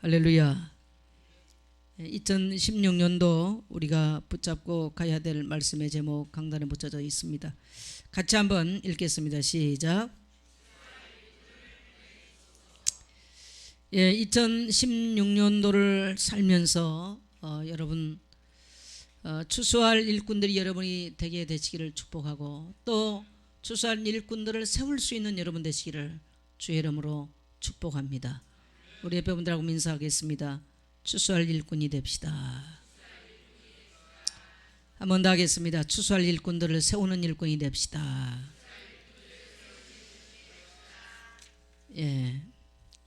할렐루야. 2016년도 우리가 붙잡고 가야 될 말씀의 제목 강단에 붙여져 있습니다. 같이 한번 읽겠습니다. 시작. 2016년도를 살면서 여러분 추수할 일꾼들이 여러분이 되게 되시기를 축복하고, 또 추수할 일꾼들을 세울 수 있는 여러분 되시기를 주의 이름으로 축복합니다. 우리 예배분들하고 인사하겠습니다. 추수할 일꾼이 됩시다. 한 번 더 하겠습니다. 추수할 일꾼들을 세우는 일꾼이 됩시다.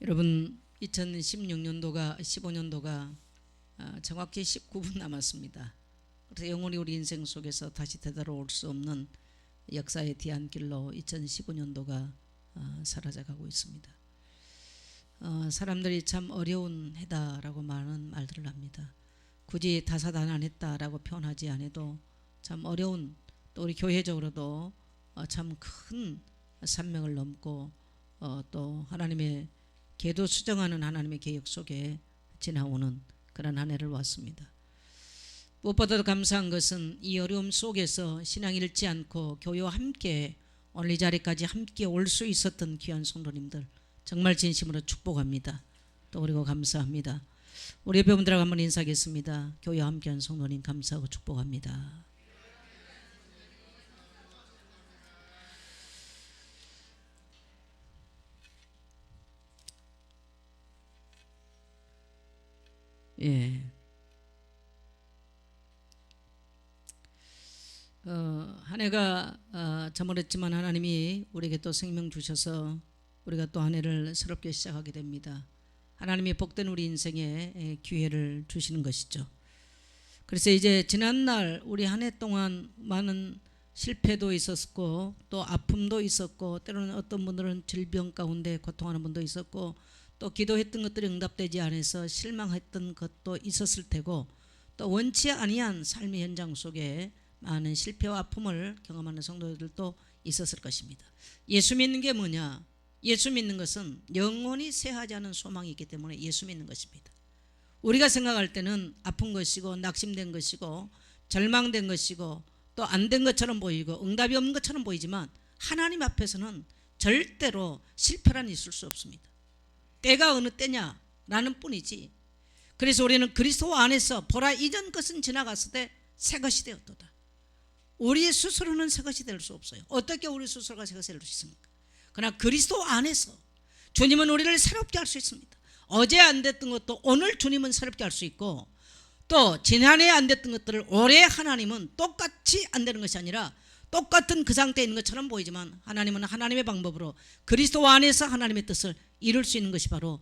여러분 2016년도가 15년도가 정확히 19분 남았습니다. 그래서 영원히 우리 인생 속에서 다시 되돌아올 수 없는 역사의 뒤안길로 2019년도가 사라져가고 있습니다. 사람들이 참 어려운 해다라고 많은 말들을 합니다. 굳이 다사다난했다라고 표현하지 않아도 참 어려운, 또 우리 교회적으로도 참 큰 산명을 넘고 또 하나님의 계도 수정하는 하나님의 계획 속에 지나오는 그런 한 해를 왔습니다. 무엇보다도 감사한 것은 이 어려움 속에서 신앙 잃지 않고 교회와 함께 오늘 이 자리까지 함께 올 수 있었던 귀한 성도님들 정말 진심으로 축복합니다. 또 그리고 감사합니다. 우리 예배분들하고 한번 인사하겠습니다. 교회와 함께한 성도님 감사하고 축복합니다. 한 해가 저물었지만 하나님이 우리에게 또 생명 주셔서 우리가 또 한 해를 새롭게 시작하게 됩니다. 하나님이 복된 우리 인생에 기회를 주시는 것이죠. 그래서 이제 지난날 우리 한 해 동안 많은 실패도 있었고, 또 아픔도 있었고, 때로는 어떤 분들은 질병 가운데 고통하는 분도 있었고, 또 기도했던 것들이 응답되지 않아서 실망했던 것도 있었을 테고, 또 원치 아니한 삶의 현장 속에 많은 실패와 아픔을 경험하는 성도들도 있었을 것입니다. 예수 믿는 게 뭐냐? 예수 믿는 것은 영원히 쇠하지 않은 소망이 있기 때문에 예수 믿는 것입니다. 우리가 생각할 때는 아픈 것이고 낙심된 것이고 절망된 것이고 또 안 된 것처럼 보이고 응답이 없는 것처럼 보이지만, 하나님 앞에서는 절대로 실패란 있을 수 없습니다. 때가 어느 때냐라는 뿐이지. 그래서 우리는 그리스도 안에서 보라 이전 것은 지나갔을 때 새 것이 되었도다. 우리의 스스로는 새 것이 될 수 없어요. 어떻게 우리 스스로가 새 것이 될 수 있습니까? 그러나 그리스도 안에서 주님은 우리를 새롭게 할 수 있습니다. 어제 안 됐던 것도 오늘 주님은 새롭게 할 수 있고, 또 지난해 안 됐던 것들을 올해 하나님은 똑같이 안 되는 것이 아니라 똑같은 그 상태에 있는 것처럼 보이지만, 하나님은 하나님의 방법으로 그리스도 안에서 하나님의 뜻을 이룰 수 있는 것이 바로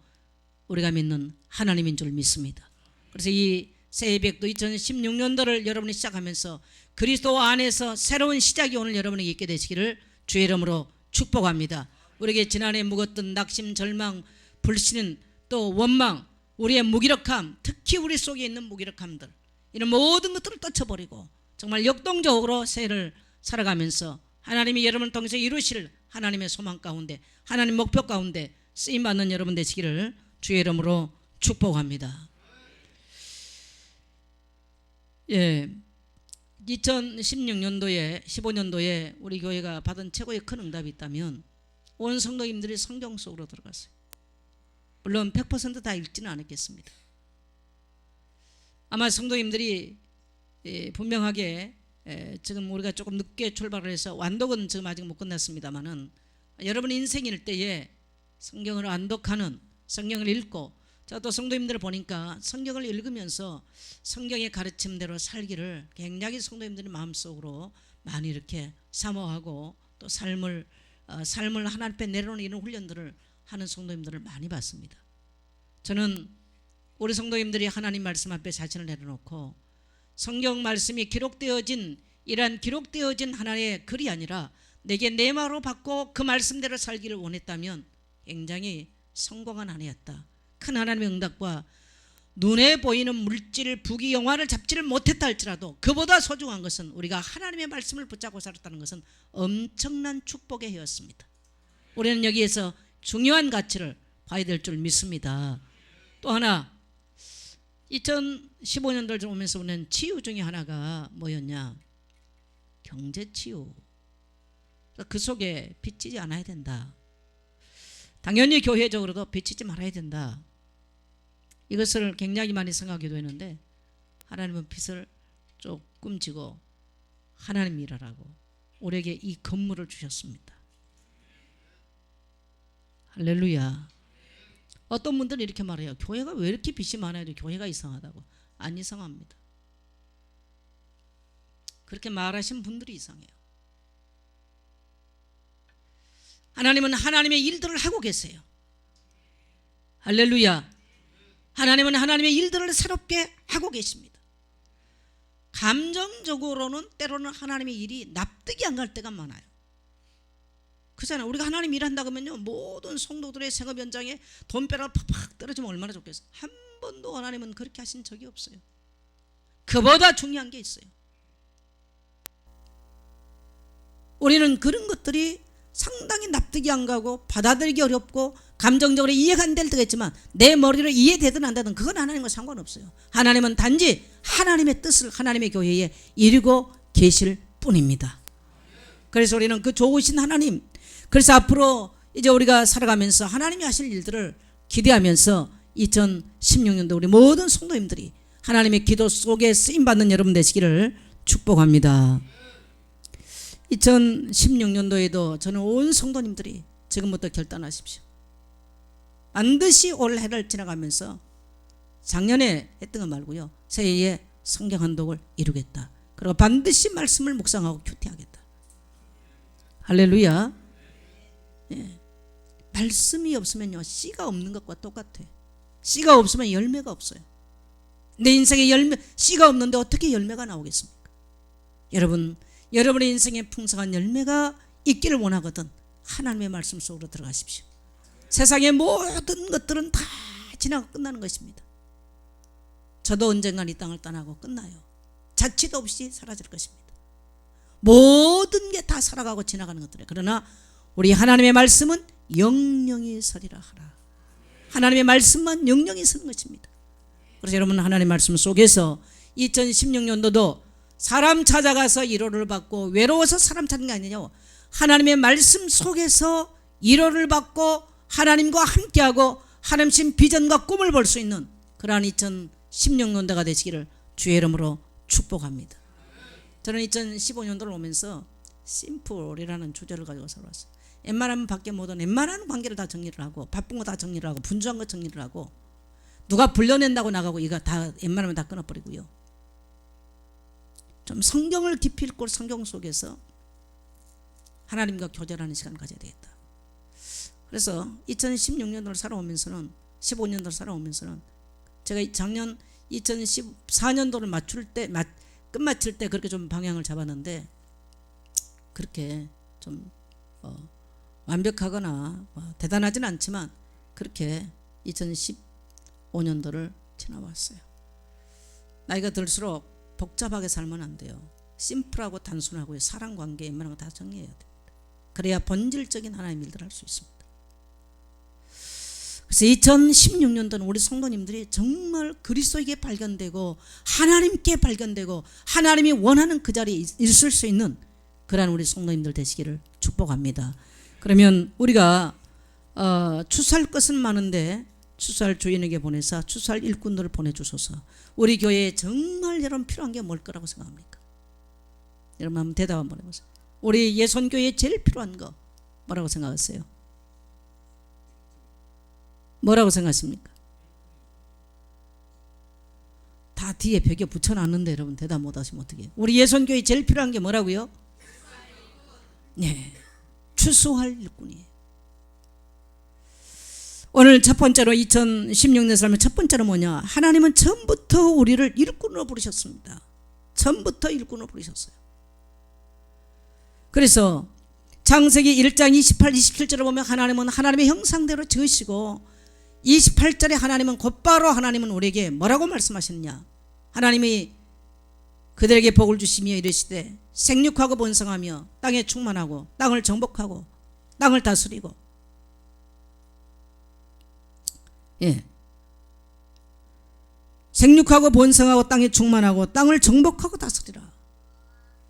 우리가 믿는 하나님인 줄 믿습니다. 그래서 이 새해백도 2016년도를 여러분이 시작하면서 그리스도 안에서 새로운 시작이 오늘 여러분에게 있게 되시기를 주의 이름으로 축복합니다. 우리에게 지난해 묵었던 낙심, 절망, 불신, 또 원망, 우리의 무기력함, 특히 우리 속에 있는 무기력함들, 이런 모든 것들을 떨쳐버리고 정말 역동적으로 새해를 살아가면서 하나님이 여러분을 통해서 이루실 하나님의 소망 가운데, 하나님 목표 가운데 쓰임받는 여러분 되시기를 주의 이름으로 축복합니다. 2016년도에 15년도에 우리 교회가 받은 최고의 큰 응답이 있다면 온 성도님들이 성경 속으로 들어갔어요. 물론 100% 다 읽지는 않았겠습니다. 아마 성도님들이 분명하게 지금 우리가 조금 늦게 출발을 해서 완독은 지금 아직 못 끝났습니다만은, 여러분 인생일 때에 성경을 완독하는, 성경을 읽고, 저도 성도님들을 보니까 성경을 읽으면서 성경의 가르침대로 살기를 굉장히 성도님들이 마음속으로 많이 이렇게 사모하고, 또 삶을 하나님 앞에 내려놓는 이런 훈련들을 하는 성도님들을 많이 봤습니다. 저는 우리 성도님들이 하나님 말씀 앞에 자신을 내려놓고 성경 말씀이 기록되어진, 이러한 기록되어진 하나의 글이 아니라 내게 내 말로 받고 그 말씀대로 살기를 원했다면 굉장히 성공한 한 해였다. 큰 하나님의 응답과 눈에 보이는 물질, 부귀, 영화를 잡지를 못했다 할지라도 그보다 소중한 것은 우리가 하나님의 말씀을 붙잡고 살았다는 것은 엄청난 축복의 해였습니다. 우리는 여기에서 중요한 가치를 봐야 될 줄 믿습니다. 또 하나 2015년도를 오면서 우리는 치유 중에 하나가 뭐였냐? 경제 치유. 그 속에 비치지 않아야 된다. 당연히 교회적으로도 비치지 말아야 된다. 이것을 굉장히 많이 생각하기도 했는데 하나님은 빚을 조금 지고 하나님 일하라고 우리에게 이 건물을 주셨습니다. 할렐루야. 어떤 분들은 이렇게 말해요. 교회가 왜 이렇게 빚이 많아요? 교회가 이상하다고. 안 이상합니다. 그렇게 말하신 분들이 이상해요. 하나님은 하나님의 일들을 하고 계세요. 할렐루야. 하나님은 하나님의 일들을 새롭게 하고 계십니다. 감정적으로는 때로는 하나님의 일이 납득이 안 갈 때가 많아요. 그렇잖아요. 우리가 하나님 일한다 그러면요, 모든 성도들의 생업 현장에 돈벼락 팍팍 떨어지면 얼마나 좋겠어요. 한 번도 하나님은 그렇게 하신 적이 없어요. 그보다 중요한 게 있어요. 우리는 그런 것들이 상당히 납득이 안 가고 받아들이기 어렵고 감정적으로 이해가 안 될 때가 있지만 내 머리로 이해되든 안 되든 그건 하나님과 상관없어요. 하나님은 단지 하나님의 뜻을 하나님의 교회에 이루고 계실 뿐입니다. 그래서 우리는 그 좋으신 하나님, 그래서 앞으로 이제 우리가 살아가면서 하나님이 하실 일들을 기대하면서 2016년도 우리 모든 성도님들이 하나님의 기도 속에 쓰임받는 여러분 되시기를 축복합니다. 2016년도에도 저는 온 성도님들이 지금부터 결단하십시오. 반드시 올 해를 지나가면서 작년에 했던 거 말고요, 새해에 성경 한 독을 이루겠다. 그리고 반드시 말씀을 묵상하고 큐티하겠다. 할렐루야. 예. 말씀이 없으면요, 씨가 없는 것과 똑같아. 씨가 없으면 열매가 없어요. 내 인생에 씨가 없는데 어떻게 열매가 나오겠습니까? 여러분의 인생에 풍성한 열매가 있기를 원하거든 하나님의 말씀 속으로 들어가십시오. 세상의 모든 것들은 다 지나고 끝나는 것입니다. 저도 언젠간 이 땅을 떠나고 끝나요. 자취도 없이 사라질 것입니다. 모든 게 다 살아가고 지나가는 것들이에요. 그러나 우리 하나님의 말씀은 영영이 서리라 하라. 하나님의 말씀만 영영이 서는 것입니다. 그래서 여러분, 하나님의 말씀 속에서 2016년도도 사람 찾아가서 위로를 받고 외로워서 사람 찾는 게 아니냐, 하나님의 말씀 속에서 위로를 받고 하나님과 함께하고 하나님 비전과 꿈을 볼 수 있는 그러한 2016년도가 되시기를 주의 이름으로 축복합니다. 저는 2015년도를 오면서 심플이라는 주제를 가지고 살아왔어요. 웬만하면 밖에 못한 웬만한 관계를 다 정리를 하고 바쁜 거 다 정리를 하고 분주한 거 정리를 하고 누가 불러낸다고 나가고 이거 다 웬만하면 다 끊어버리고요. 좀 성경을 깊이 읽고 성경 속에서 하나님과 교제하는 시간을 가져야 되겠다. 그래서 2016년도를 살아오면서는 15년도를 살아오면서는 제가 작년 2014년도를 끝마칠 때 그렇게 좀 방향을 잡았는데 그렇게 좀 완벽하거나 대단하진 않지만 그렇게 2015년도를 지나왔어요. 나이가 들수록 복잡하게 살면 안 돼요. 심플하고 단순하고 사랑관계 웬만한 거 다 정리해야 됩니다. 그래야 본질적인 하나님 일들을 할 수 있습니다. 그래서 2016년도는 우리 성도님들이 정말 그리스도에게 발견되고 하나님께 발견되고 하나님이 원하는 그 자리에 있을 수 있는 그러한 우리 성도님들 되시기를 축복합니다. 그러면 우리가 추수할 것은 많은데 추수할 주인에게 보내사 추수할 일꾼들을 보내주소서. 우리 교회에 정말 여러분 필요한 게 뭘 거라고 생각합니까? 여러분 한번 대답 한번 해보세요. 우리 예선교회에 제일 필요한 거 뭐라고 생각하세요? 뭐라고 생각하십니까? 다 뒤에 벽에 붙여놨는데 여러분 대답 못하시면 어떡해요? 우리 예선교회에 제일 필요한 게 뭐라고요? 네, 추수할 일꾼이에요. 오늘 첫 번째로 2016년 삶의 첫 번째로 뭐냐? 하나님은 처음부터 우리를 일꾼으로 부르셨습니다. 처음부터 일꾼으로 부르셨어요. 그래서 창세기 1장 28, 27절을 보면 하나님은 하나님의 형상대로 지으시고 28절에 하나님은 곧바로 하나님은 우리에게 뭐라고 말씀하셨냐? 하나님이 그들에게 복을 주시며 이르시되 생육하고 번성하며 땅에 충만하고 땅을 정복하고 땅을 다스리고 생육하고 번성하고 땅에 충만하고 땅을 정복하고 다스리라.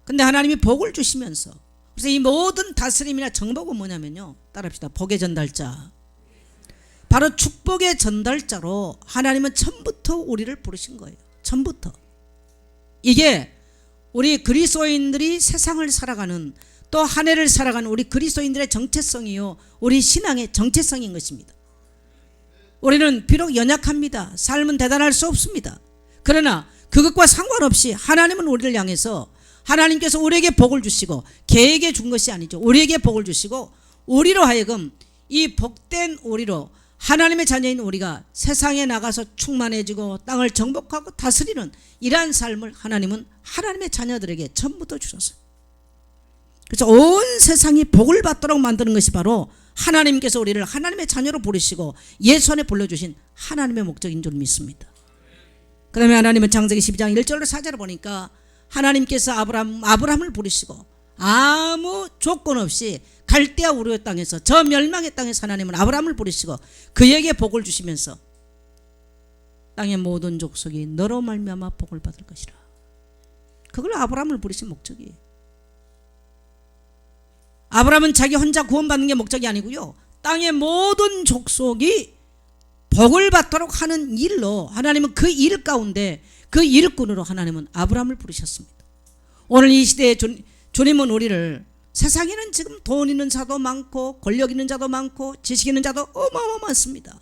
근데 하나님이 복을 주시면서, 그래서 이 모든 다스림이나 정복은 뭐냐면요, 따라합시다. 복의 전달자, 바로 축복의 전달자로 하나님은 처음부터 우리를 부르신 거예요. 처음부터. 이게 우리 그리스도인들이 세상을 살아가는, 또 한 해를 살아가는 우리 그리스도인들의 정체성이요, 우리 신앙의 정체성인 것입니다. 우리는 비록 연약합니다. 삶은 대단할 수 없습니다. 그러나 그것과 상관없이 하나님은 우리를 향해서, 하나님께서 우리에게 복을 주시고, 개에게 준 것이 아니죠. 우리에게 복을 주시고, 우리로 하여금 이 복된 우리로, 하나님의 자녀인 우리가 세상에 나가서 충만해지고 땅을 정복하고 다스리는 이러한 삶을 하나님은 하나님의 자녀들에게 처음부터 주셨어요. 그래서 온 세상이 복을 받도록 만드는 것이 바로 하나님께서 우리를 하나님의 자녀로 부르시고 예수 안에 불러주신 하나님의 목적인 줄 믿습니다. 그 다음에 하나님은 창세기 12장 1절로 4절을 보니까 하나님께서 아브라함을 부르시고 아무 조건 없이 갈대아 우르의 땅에서, 저 멸망의 땅에서 하나님은 아브라함을 부르시고 그에게 복을 주시면서 땅의 모든 족속이 너로 말미암아 복을 받을 것이라. 그걸 아브라함을 부르신 목적이에요. 아브라함은 자기 혼자 구원받는 게 목적이 아니고요, 땅의 모든 족속이 복을 받도록 하는 일로 하나님은 그 일 가운데, 그 일꾼으로 하나님은 아브라함을 부르셨습니다. 오늘 이 시대에 주님은 우리를, 세상에는 지금 돈 있는 자도 많고 권력 있는 자도 많고 지식 있는 자도 어마어마 많습니다.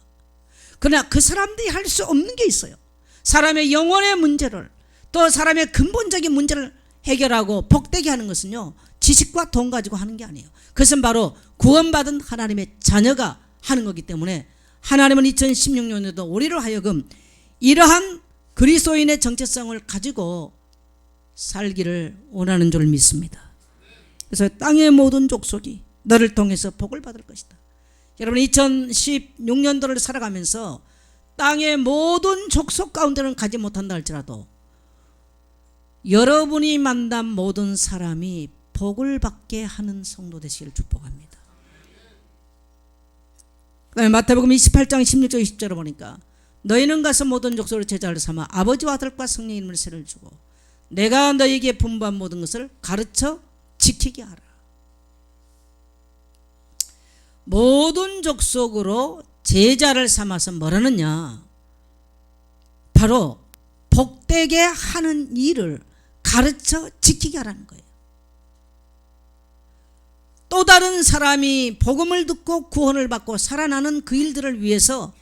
그러나 그 사람들이 할 수 없는 게 있어요. 사람의 영혼의 문제를, 또 사람의 근본적인 문제를 해결하고 복되게 하는 것은요, 지식과 돈 가지고 하는 게 아니에요. 그것은 바로 구원받은 하나님의 자녀가 하는 거기 때문에 하나님은 2016년에도 우리로 하여금 이러한 그리스도인의 정체성을 가지고 살기를 원하는 줄 믿습니다. 그래서 땅의 모든 족속이 너를 통해서 복을 받을 것이다. 여러분, 2016년도를 살아가면서 땅의 모든 족속 가운데는 가지 못한다 할지라도 여러분이 만난 모든 사람이 복을 받게 하는 성도 되시기를 축복합니다. 그 다음에 마태복음 28장 16절 20절을 보니까 너희는 가서 모든 족속을 제자를 삼아 아버지와 아들과 성령의 이름을 세를 주고 내가 너희에게 분부한 모든 것을 가르쳐 지키게 하라. 모든 족속으로 제자를 삼아서 뭐라느냐, 바로 복되게 하는 일을 가르쳐 지키게 하라는 거예요. 또 다른 사람이 복음을 듣고 구원을 받고 살아나는 그 일들을 위해서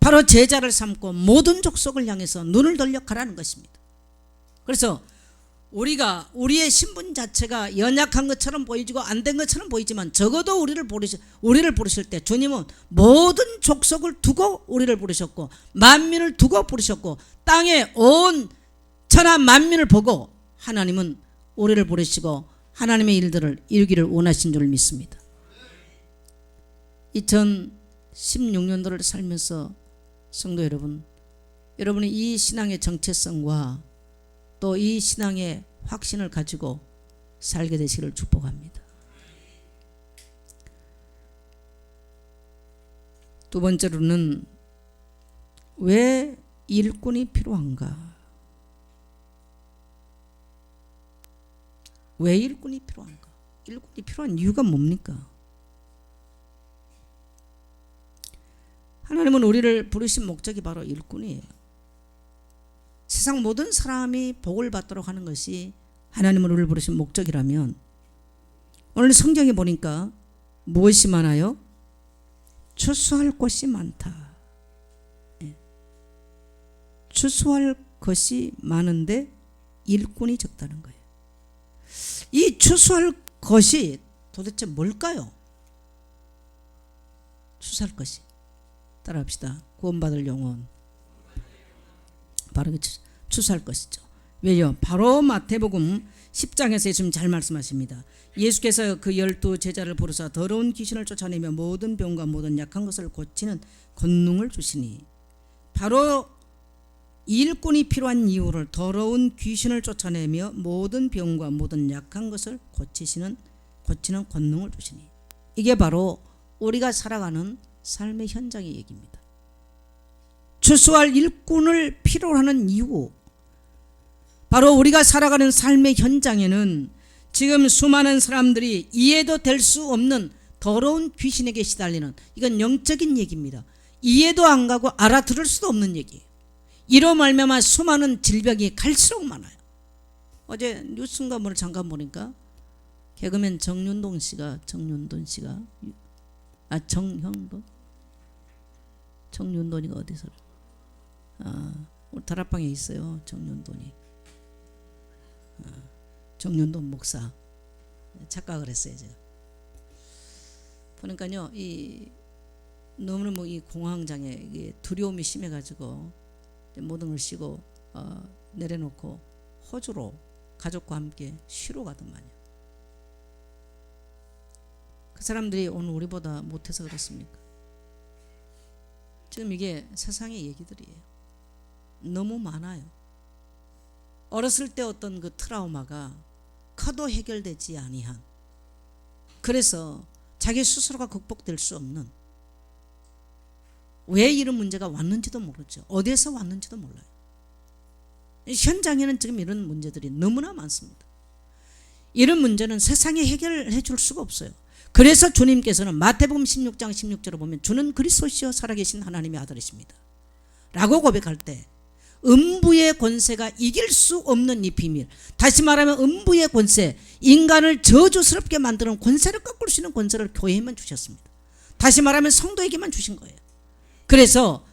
바로 제자를 삼고 모든 족속을 향해서 눈을 돌려 가라는 것입니다. 그래서 우리가 우리의 신분 자체가 연약한 것처럼 보이고 안 된 것처럼 보이지만 적어도 우리를 부르실 때 주님은 모든 족속을 두고 우리를 부르셨고 만민을 두고 부르셨고 땅의 온 천하 만민을 보고 하나님은 우리를 부르시고 하나님의 일들을 이루기를 원하신 줄 믿습니다. 2016년도를 살면서 성도 여러분, 여러분이 이 신앙의 정체성과 또 이 신앙의 확신을 가지고 살게 되시기를 축복합니다. 두 번째로는 왜 일꾼이 필요한가? 왜 일꾼이 필요한가? 일꾼이 필요한 이유가 뭡니까? 하나님은 우리를 부르신 목적이 바로 일꾼이에요. 세상 모든 사람이 복을 받도록 하는 것이 하나님은 우리를 부르신 목적이라면 오늘 성경에 보니까 무엇이 많아요? 추수할 것이 많다. 추수할 것이 많은데 일꾼이 적다는 거예요. 이 추수할 것이 도대체 뭘까요? 추수할 것이, 따라합시다. 구원받을 영혼, 바로 추수할 것이죠. 왜요? 바로 마태복음 10장에서 예수님 잘 말씀하십니다. 예수께서 그 12 제자를 부르사 더러운 귀신을 쫓아내며 모든 병과 모든 약한 것을 고치는 권능을 주시니, 바로 일꾼이 필요한 이유를 더러운 귀신을 쫓아내며 모든 병과 모든 약한 것을 고치는 권능을 주시니, 이게 바로 우리가 살아가는 삶의 현장의 얘기입니다. 추수할 일꾼을 필요로 하는 이유, 바로 우리가 살아가는 삶의 현장에는 지금 수많은 사람들이 이해도 될 수 없는 더러운 귀신에게 시달리는, 이건 영적인 얘기입니다. 이해도 안 가고 알아들을 수도 없는 얘기예요. 이로 말미암아 수많은 질병이 갈수록 많아요. 어제 뉴스인가 뭐를 잠깐 보니까 개그맨 정윤돈 씨가 정윤돈이가 어디서 우리 다락방에 있어요. 정윤돈 목사 착각을 했어요. 제가 보니까요, 이 너무너무 이 공황장애 두려움이 심해가지고 모든 걸 쉬고 내려놓고 호주로 가족과 함께 쉬러 가더만요. 그 사람들이 오늘 우리보다 못해서 그렇습니까? 지금 이게 세상의 얘기들이에요. 너무 많아요. 어렸을 때 어떤 그 트라우마가 커도 해결되지 아니한, 그래서 자기 스스로가 극복될 수 없는, 왜 이런 문제가 왔는지도 모르죠. 어디에서 왔는지도 몰라요. 현장에는 지금 이런 문제들이 너무나 많습니다. 이런 문제는 세상에 해결해 줄 수가 없어요. 그래서 주님께서는 마태복음 16장 16절을 보면 주는 그리스도시요 살아계신 하나님의 아들이십니다 라고 고백할 때, 음부의 권세가 이길 수 없는 이 비밀, 다시 말하면 음부의 권세, 인간을 저주스럽게 만드는 권세를 꺾을 수 있는 권세를 교회에만 주셨습니다. 다시 말하면 성도에게만 주신 거예요. 그래서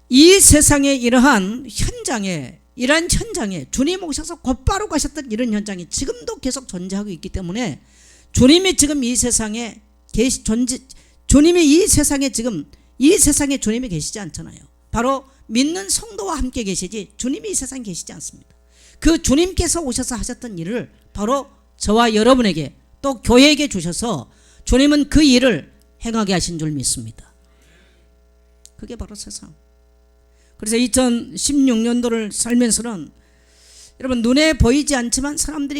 이 세상의 이러한 현장에 주님 오셔서 곧바로 가셨던 이런 현장이 지금도 계속 존재하고 있기 때문에, 주님이 지금 이 세상에 주님이 이 세상에 주님이 계시지 않잖아요. 바로 믿는 성도와 함께 계시지 주님이 이 세상에 계시지 않습니다. 그 주님께서 오셔서 하셨던 일을 바로 저와 여러분에게 또 교회에게 주셔서 주님은 그 일을 행하게 하신 줄 믿습니다. 그게 바로 세상. 그래서 2016년도를 살면서는 여러분, 눈에 보이지 않지만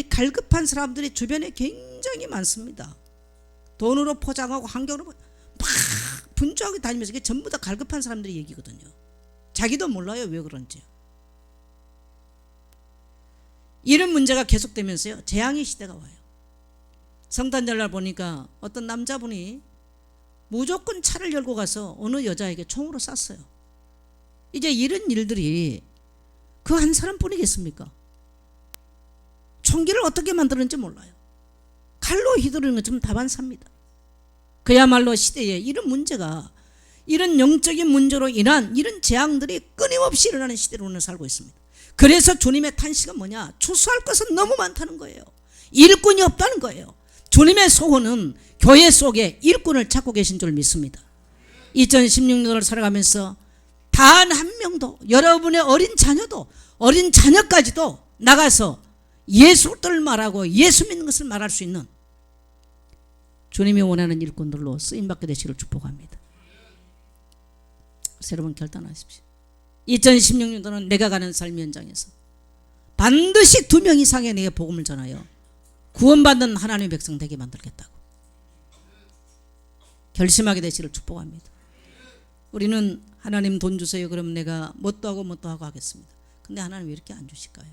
갈급한 사람들이 주변에 굉장히 많습니다. 돈으로 포장하고 환경으로 막 분주하게 다니면서, 이게 전부 다 갈급한 사람들의 얘기거든요. 자기도 몰라요, 왜 그런지. 이런 문제가 계속되면서요, 재앙의 시대가 와요. 성탄절날 보니까 어떤 남자분이 무조건 차를 열고 가서 어느 여자에게 총으로 쐈어요. 이제 이런 일들이 그 한 사람뿐이겠습니까? 총기를 어떻게 만드는지 몰라요. 칼로 휘두르는 것처럼 다반사입니다. 그야말로 시대에 이런 문제가, 이런 영적인 문제로 인한 이런 재앙들이 끊임없이 일어나는 시대로 오늘 살고 있습니다. 그래서 주님의 탄식은 뭐냐? 추수할 것은 너무 많다는 거예요. 일꾼이 없다는 거예요. 주님의 소원은 교회 속에 일꾼을 찾고 계신 줄 믿습니다. 2016년을 살아가면서 단 한 명도, 여러분의 어린 자녀까지도 나가서 예수를 말하고 예수 믿는 것을 말할 수 있는 주님이 원하는 일꾼들로 쓰임받게 되시기를 축복합니다. 그래서 여러분 결단하십시오. 2016년도는 내가 가는 삶 현장에서 반드시 2명 이상의 내게 복음을 전하여 구원받는 하나님의 백성 되게 만들겠다고 결심하게 되시기를 축복합니다. 우리는 하나님 돈 주세요. 그러면 내가 뭣도 하고 하겠습니다. 근데 하나님 왜 이렇게 안 주실까요?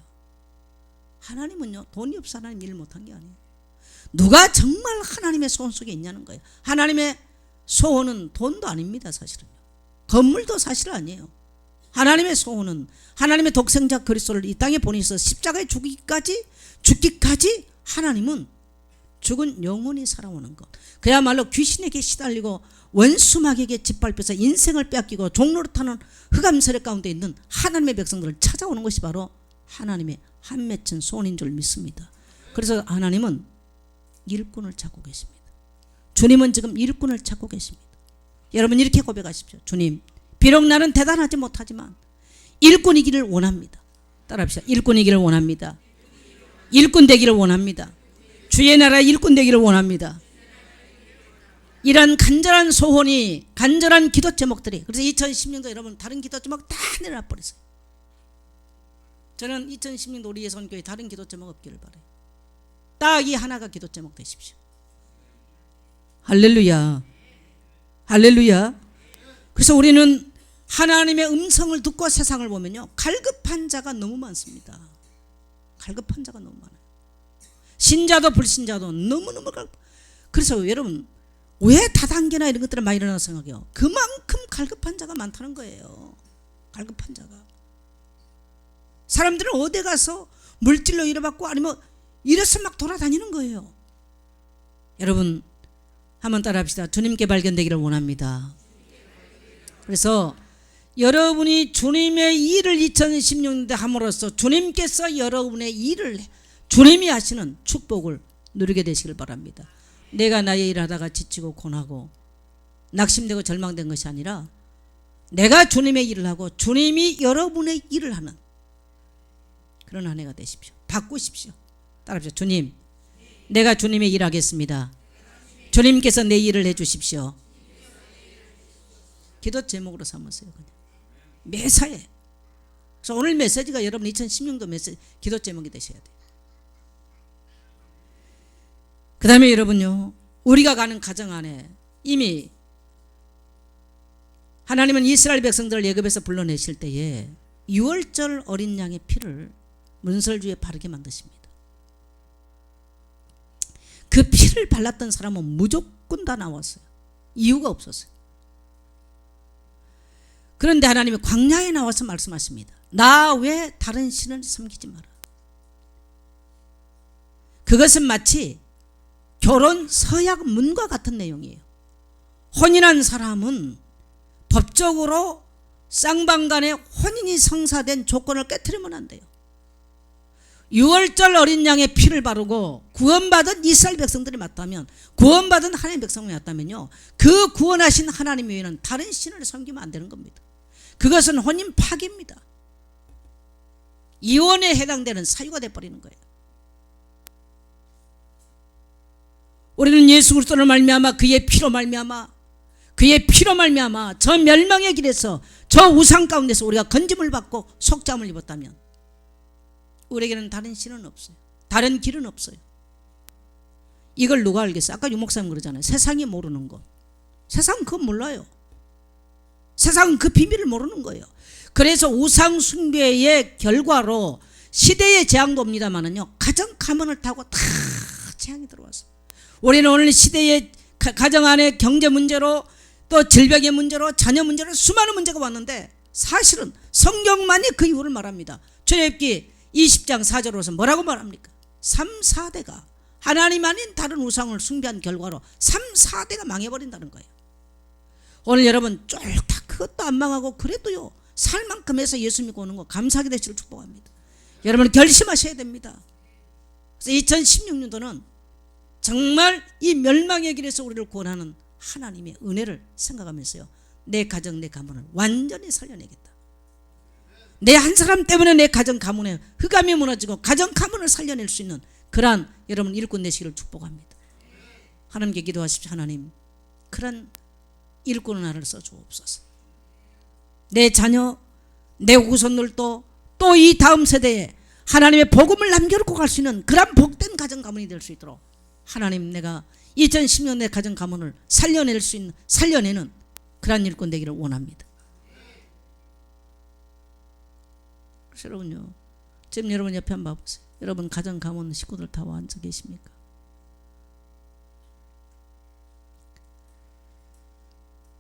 하나님은요, 돈이 없어 하나님 일 못한 게 아니에요. 누가 정말 하나님의 소원 속에 있냐는 거예요. 하나님의 소원은 돈도 아닙니다. 사실은요, 건물도 사실 아니에요. 하나님의 소원은 하나님의 독생자 그리스도를 이 땅에 보내서 십자가에 죽기까지 하나님은 죽은 영혼이 살아오는 것, 그야말로 귀신에게 시달리고 원수마귀에게 짓밟혀서 인생을 빼앗기고 종로로 타는 흑암 세력 가운데 있는 하나님의 백성들을 찾아오는 것이 바로 하나님의 한 맺힌 소원인 줄 믿습니다. 그래서 하나님은 일꾼을 찾고 계십니다. 주님은 지금 일꾼을 찾고 계십니다. 여러분 이렇게 고백하십시오. 주님, 비록 나는 대단하지 못하지만 일꾼이기를 원합니다. 따라합시다. 일꾼이기를 원합니다. 일꾼 되기를 원합니다. 주의 나라 일꾼 되기를 원합니다. 이런 간절한 소원이, 간절한 기도 제목들이, 그래서 2010년도 여러분 다른 기도 제목 다 내려놔 버렸어요. 저는 2010년도 우리 예선교회 다른 기도 제목 없기를 바라요. 딱 이 하나가 기도 제목 되십시오. 할렐루야, 할렐루야. 그래서 우리는 하나님의 음성을 듣고 세상을 보면요, 갈급한 자가 너무 많습니다. 갈급한 자가 너무 많아요. 신자도 불신자도 너무너무 그래서 여러분, 왜 다단계나 이런 것들이 많이 일어나서 생각해요? 그만큼 갈급한 자가 많다는 거예요. 갈급한 자가. 사람들은 어디 가서 물질로 잃어받고 아니면 이래서 막 돌아다니는 거예요. 여러분, 한번 따라합시다. 주님께 발견되기를 원합니다. 그래서 여러분이 주님의 일을 2016년대 함으로써 주님께서 여러분의 일을 주님이 하시는 축복을 누리게 되시길 바랍니다. 내가 나의 일을 하다가 지치고 고나고 낙심되고 절망된 것이 아니라 내가 주님의 일을 하고 주님이 여러분의 일을 하는 그런 한 해가 되십시오. 바꾸십시오. 따라합시다. 주님, 내가 주님의 일 하겠습니다. 주님께서 내 일을 해주십시오. 기도 제목으로 삼으세요. 그냥 매사에. 그래서 오늘 메시지가 여러분 2016도 메시지 기도 제목이 되셔야 돼요. 그 다음에 여러분요, 우리가 가는 가정 안에 이미 하나님은 이스라엘 백성들을 애굽에서 불러내실 때에 유월절 어린 양의 피를 문설주에 바르게 만드십니다. 그 피를 발랐던 사람은 무조건 다 나왔어요. 이유가 없었어요. 그런데 하나님이 광야에 나와서 말씀하십니다. 나 외 다른 신을 섬기지 마라. 그것은 마치 결혼 서약문과 같은 내용이에요. 혼인한 사람은 법적으로 쌍방간에 혼인이 성사된 조건을 깨트리면 안 돼요. 6월절 어린 양의 피를 바르고 구원받은 이스라엘 백성들이 맞다면, 구원받은 하나님의 백성이 맞다면요, 그 구원하신 하나님 외에는 다른 신을 섬기면 안 되는 겁니다. 그것은 혼인 파기입니다. 이혼에 해당되는 사유가 되어버리는 거예요. 우리는 예수 그리스도를 말미암아 그의 피로 말미암아 저 멸망의 길에서 저 우상 가운데서 우리가 건짐을 받고 속잠을 입었다면 우리에게는 다른 신은 없어요. 다른 길은 없어요. 이걸 누가 알겠어요? 아까 유목사님 그러잖아요. 세상이 모르는 것. 세상은 그건 몰라요. 세상은 그 비밀을 모르는 거예요. 그래서 우상 숭배의 결과로 시대의 재앙도 옵니다만은요, 가정 가문을 타고 다 재앙이 들어왔어요. 우리는 오늘 시대의 가정 안에 경제 문제로 또 질병의 문제로 자녀 문제로 수많은 문제가 왔는데 사실은 성경만이 그 이유를 말합니다. 출애굽기 20장 4절로서 뭐라고 말합니까? 3, 4대가 하나님 아닌 다른 우상을 숭배한 결과로 3, 4대가 망해버린다는 거예요. 오늘 여러분 쫄딱 그것도 안 망하고 그래도요 살 만큼 해서 예수 믿고 오는 거 감사하게 되시길 축복합니다. 여러분 결심하셔야 됩니다. 그래서 2016년도는 정말 이 멸망의 길에서 우리를 구원하는 하나님의 은혜를 생각하면서요, 내 가정 내 가문을 완전히 살려내겠다. 내 한 사람 때문에 내 가정 가문에 흑암이 무너지고 가정 가문을 살려낼 수 있는 그러한 여러분 일꾼 되시기를 축복합니다. 하나님께 기도하십시오. 하나님, 그런 일꾼을 나를 써주옵소서. 내 자녀, 내 후손들도 또 이 다음 세대에 하나님의 복음을 남겨놓고 갈 수 있는 그런 복된 가정 가문이 될 수 있도록 하나님, 내가 2010년 내 가정 가문을 살려낼 수 있는, 살려내는 그러한 일꾼 되기를 원합니다. 그래서 여러분요, 지금 여러분 옆에 한번 봐보세요. 여러분 가정 가문 식구들 다 앉아 계십니까?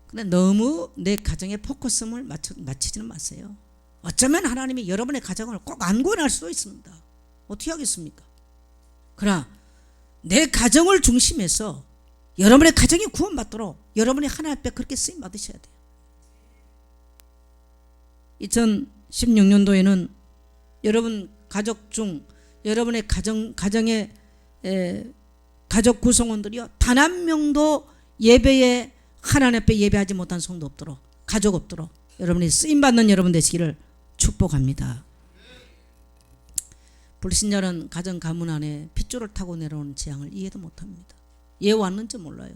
근데 너무 내 가정에 포커스를 맞추지는 마세요. 어쩌면 하나님이 여러분의 가정을 꼭 안 구원할 수도 있습니다. 어떻게 하겠습니까? 그러나 내 가정을 중심해서 여러분의 가정이 구원받도록 여러분이 하나님 앞에 그렇게 쓰임 받으셔야 돼요. 2016년도에는 여러분 가족 중 여러분의 가정의 가족 구성원들이요, 단 한 명도 예배에 하나님 앞에 예배하지 못한 성도 없도록, 가족 없도록 여러분이 쓰임받는 여러분 되시기를 축복합니다. 불신자는 가정 가문 안에 핏줄을 타고 내려오는 재앙을 이해도 못합니다. 예 왔는지 몰라요.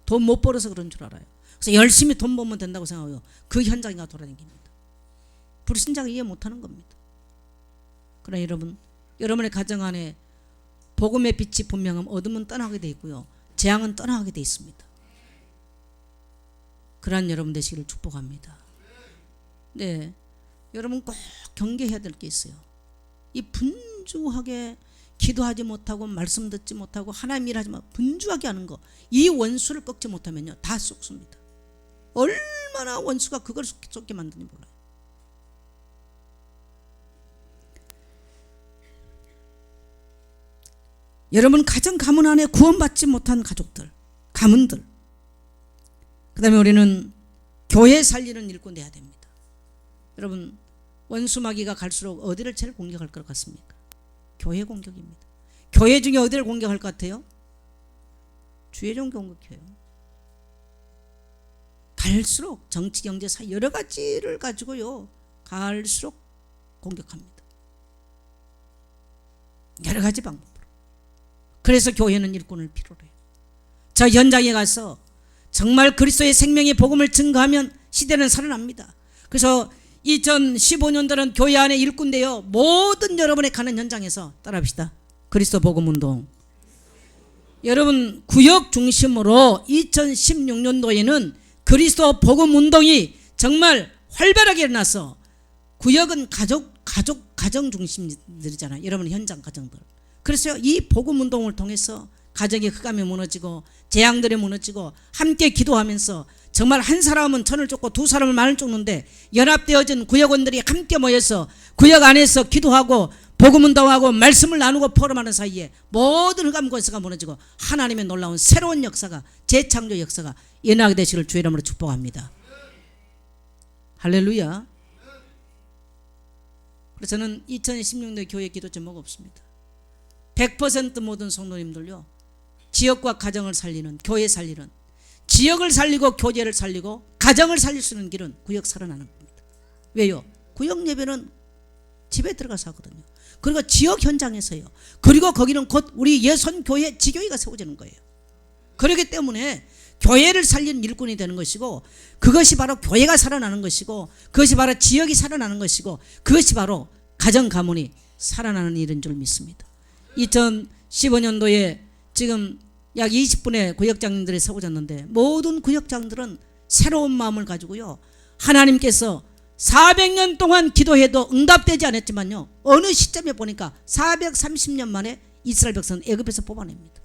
돈 못 벌어서 그런 줄 알아요. 그래서 열심히 돈 벌면 된다고 생각하고 그 현장에 가 돌아다닙니다. 불신자가 이해 못하는 겁니다. 그러나 여러분, 여러분의 가정 안에 복음의 빛이 분명하면 어둠은 떠나게 돼 있고요, 재앙은 떠나게 돼 있습니다. 그러한 여러분 되시기를 축복합니다. 네, 여러분 꼭 경계해야 될 게 있어요. 이 분주하게 기도하지 못하고 말씀 듣지 못하고 하나님 일하지 마 분주하게 하는 거, 이 원수를 꺾지 못하면요 다 속습니다. 얼마나 원수가 그걸 속게 만드는지 몰라요. 여러분 가정 가문 안에 구원받지 못한 가족들, 가문들, 그 다음에 우리는 교회 살리는 일꾼 돼야 됩니다. 여러분 원수 마귀가 갈수록 어디를 제일 공격할 것 같습니까? 교회 공격입니다. 교회 중에 어디를 공격할 것 같아요? 주의 종 공격해요. 갈수록 정치, 경제, 사회 여러 가지를 가지고요 갈수록 공격합니다. 여러 가지 방법으로. 그래서 교회는 일꾼을 필요로 해요. 저 현장에 가서 정말 그리스도의 생명의 복음을 증거하면 시대는 살아납니다. 그래서 2015년도는 교회 안에 일꾼되어 모든 여러분의 가는 현장에서 따라합시다. 그리스도 복음운동. 여러분 구역 중심으로 2016년도에는 그리스도 복음운동이 정말 활발하게 일어나서, 구역은 가정 중심들이잖아요. 여러분 현장 가정들. 그래서 이 복음운동을 통해서 가정의 흑암이 무너지고 재앙들이 무너지고 함께 기도하면서 정말 한 사람은 천을 쫓고 두 사람은 만을 쫓는데 연합되어진 구역원들이 함께 모여서 구역 안에서 기도하고 복음운동하고 말씀을 나누고 포럼하는 사이에 모든 흑암 권세가 무너지고 하나님의 놀라운 새로운 역사가, 재창조 역사가 일어나게 되시기를 주의 이름으로 축복합니다. 할렐루야. 그래서 저는 2016년 교회 기도 제목 없습니다. 100% 모든 성도님들요 지역과 가정을 살리는, 교회 살리는, 지역을 살리고 교제를 살리고 가정을 살릴 수 있는 길은 구역 살아나는 겁니다. 왜요? 구역 예배는 집에 들어가서 하거든요. 그리고 지역 현장에서요. 그리고 거기는 곧 우리 예선교회 지교회가 세워지는 거예요. 그렇기 때문에 교회를 살리는 일꾼이 되는 것이고, 그것이 바로 교회가 살아나는 것이고, 그것이 바로 지역이 살아나는 것이고, 그것이 바로 가정 가문이 살아나는 일인 줄 믿습니다. 2015년도에 지금 약 20분의 구역장들이 세워졌는데 모든 구역장들은 새로운 마음을 가지고요 하나님께서 400년 동안 기도해도 응답되지 않았지만요 어느 시점에 보니까 430년 만에 이스라엘 백성은 애굽에서 뽑아냅니다.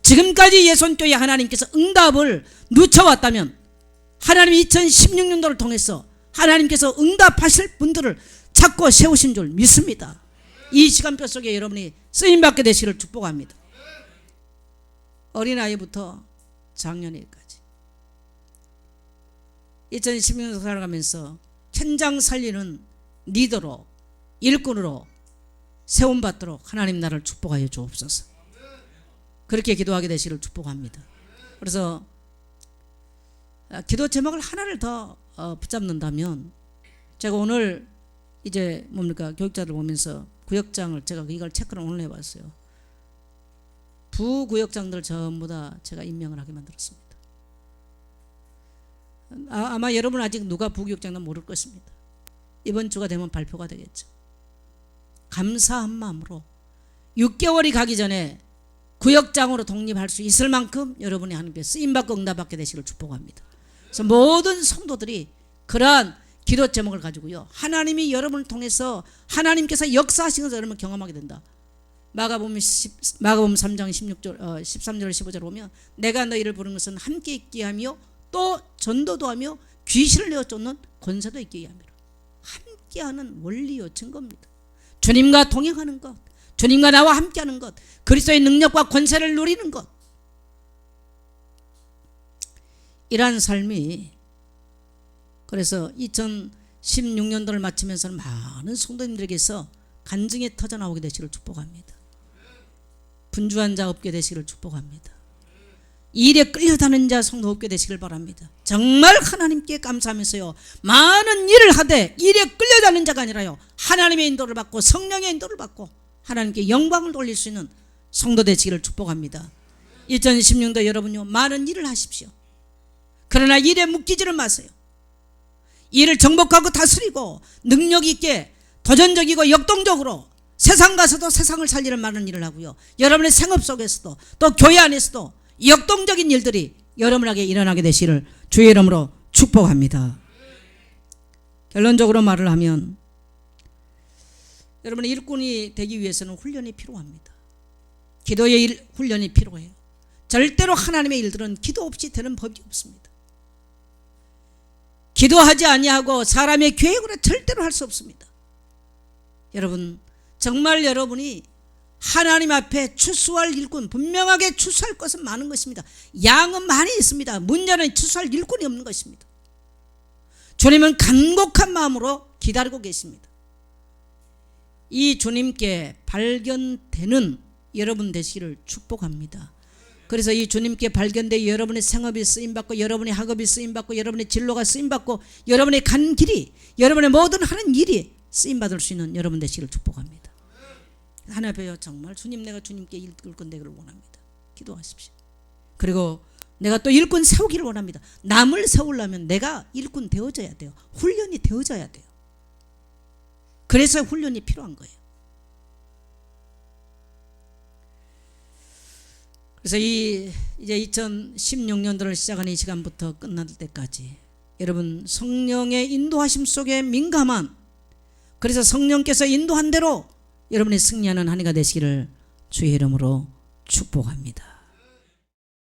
지금까지 예손교회 하나님께서 응답을 늦춰왔다면 하나님 2016년도를 통해서 하나님께서 응답하실 분들을 찾고 세우신 줄 믿습니다. 이 시간표 속에 여러분이 쓰임받게 되시기를 축복합니다. 어린아이부터 장년일까지 2016년 살아가면서 현장 살리는 리더로, 일꾼으로 세움받도록 하나님 나라를 축복하여 주옵소서. 그렇게 기도하게 되시기를 축복합니다. 그래서 기도 제목을 하나를 더 붙잡는다면, 제가 오늘 이제 뭡니까 교육자들 보면서 구역장을 제가 이걸 체크를 오늘 해봤어요. 부구역장들 전부 다 제가 임명을 하게 만들었습니다. 아마 여러분 아직 누가 부구역장은 모를 것입니다. 이번 주가 되면 발표가 되겠죠. 감사한 마음으로 6개월이 가기 전에 구역장으로 독립할 수 있을 만큼 여러분이 하나님께 쓰임받고 응답받게 되시기를 축복합니다. 그래서 모든 성도들이 그러한 기도 제목을 가지고요 하나님이 여러분을 통해서 하나님께서 역사하신 것을 여러분 경험하게 된다. 마가복음 3장 16절, 13절 15절 보면 내가 너희를 부른 것은 함께 있게 하며 또 전도도 하며 귀신을 내어 쫓는 권세도 있게 함이라. 함께하는 원리요 증거입니다. 주님과 동행하는 것, 주님과 나와 함께하는 것, 그리스도의 능력과 권세를 누리는 것, 이러한 삶이, 그래서 2016년도를 마치면서는 많은 성도님들에게서 간증이 터져나오게 되시기를 축복합니다. 분주한 자 없게 되시기를 축복합니다. 일에 끌려다니는 자 성도 없게 되시길 바랍니다. 정말 하나님께 감사하면서요 많은 일을 하되 일에 끌려다니는 자가 아니라요 하나님의 인도를 받고 성령의 인도를 받고 하나님께 영광을 돌릴 수 있는 성도 되시기를 축복합니다. 2016년도 여러분요 많은 일을 하십시오. 그러나 일에 묶이지는 마세요. 일을 정복하고 다스리고 능력 있게 도전적이고 역동적으로 세상 가서도 세상을 살리는 많은 일을 하고요 여러분의 생업 속에서도 또 교회 안에서도 역동적인 일들이 여러분에게 일어나게 되시를 주의 이름으로 축복합니다. 결론적으로 말을 하면 여러분의 일꾼이 되기 위해서는 훈련이 필요합니다. 기도의 훈련이 필요해요. 절대로 하나님의 일들은 기도 없이 되는 법이 없습니다. 기도하지 아니하고 사람의 계획으로 절대로 할 수 없습니다. 여러분, 정말 여러분이 하나님 앞에 추수할 일꾼, 분명하게 추수할 것은 많은 것입니다. 양은 많이 있습니다. 문제는 추수할 일꾼이 없는 것입니다. 주님은 간곡한 마음으로 기다리고 계십니다. 이 주님께 발견되는 여러분 되시기를 축복합니다. 그래서 이 주님께 발견돼 여러분의 생업이 쓰임받고 여러분의 학업이 쓰임받고 여러분의 진로가 쓰임받고 여러분의 간 길이, 여러분의 모든 하는 일이 쓰임받을 수 있는 여러분 되시기를 축복합니다. 하나님 앞에 정말 주님, 내가 주님께 일꾼 되기를 원합니다. 기도하십시오. 그리고 내가 또 일꾼 세우기를 원합니다. 남을 세우려면 내가 일꾼 되어져야 돼요. 훈련이 되어져야 돼요. 그래서 훈련이 필요한 거예요. 그래서 이제 2016년도를 시작하는 이 시간부터 끝날 때까지 여러분 성령의 인도하심 속에 민감한, 그래서 성령께서 인도한 대로 여러분의 승리하는 한 해가 되시기를 주의 이름으로 축복합니다.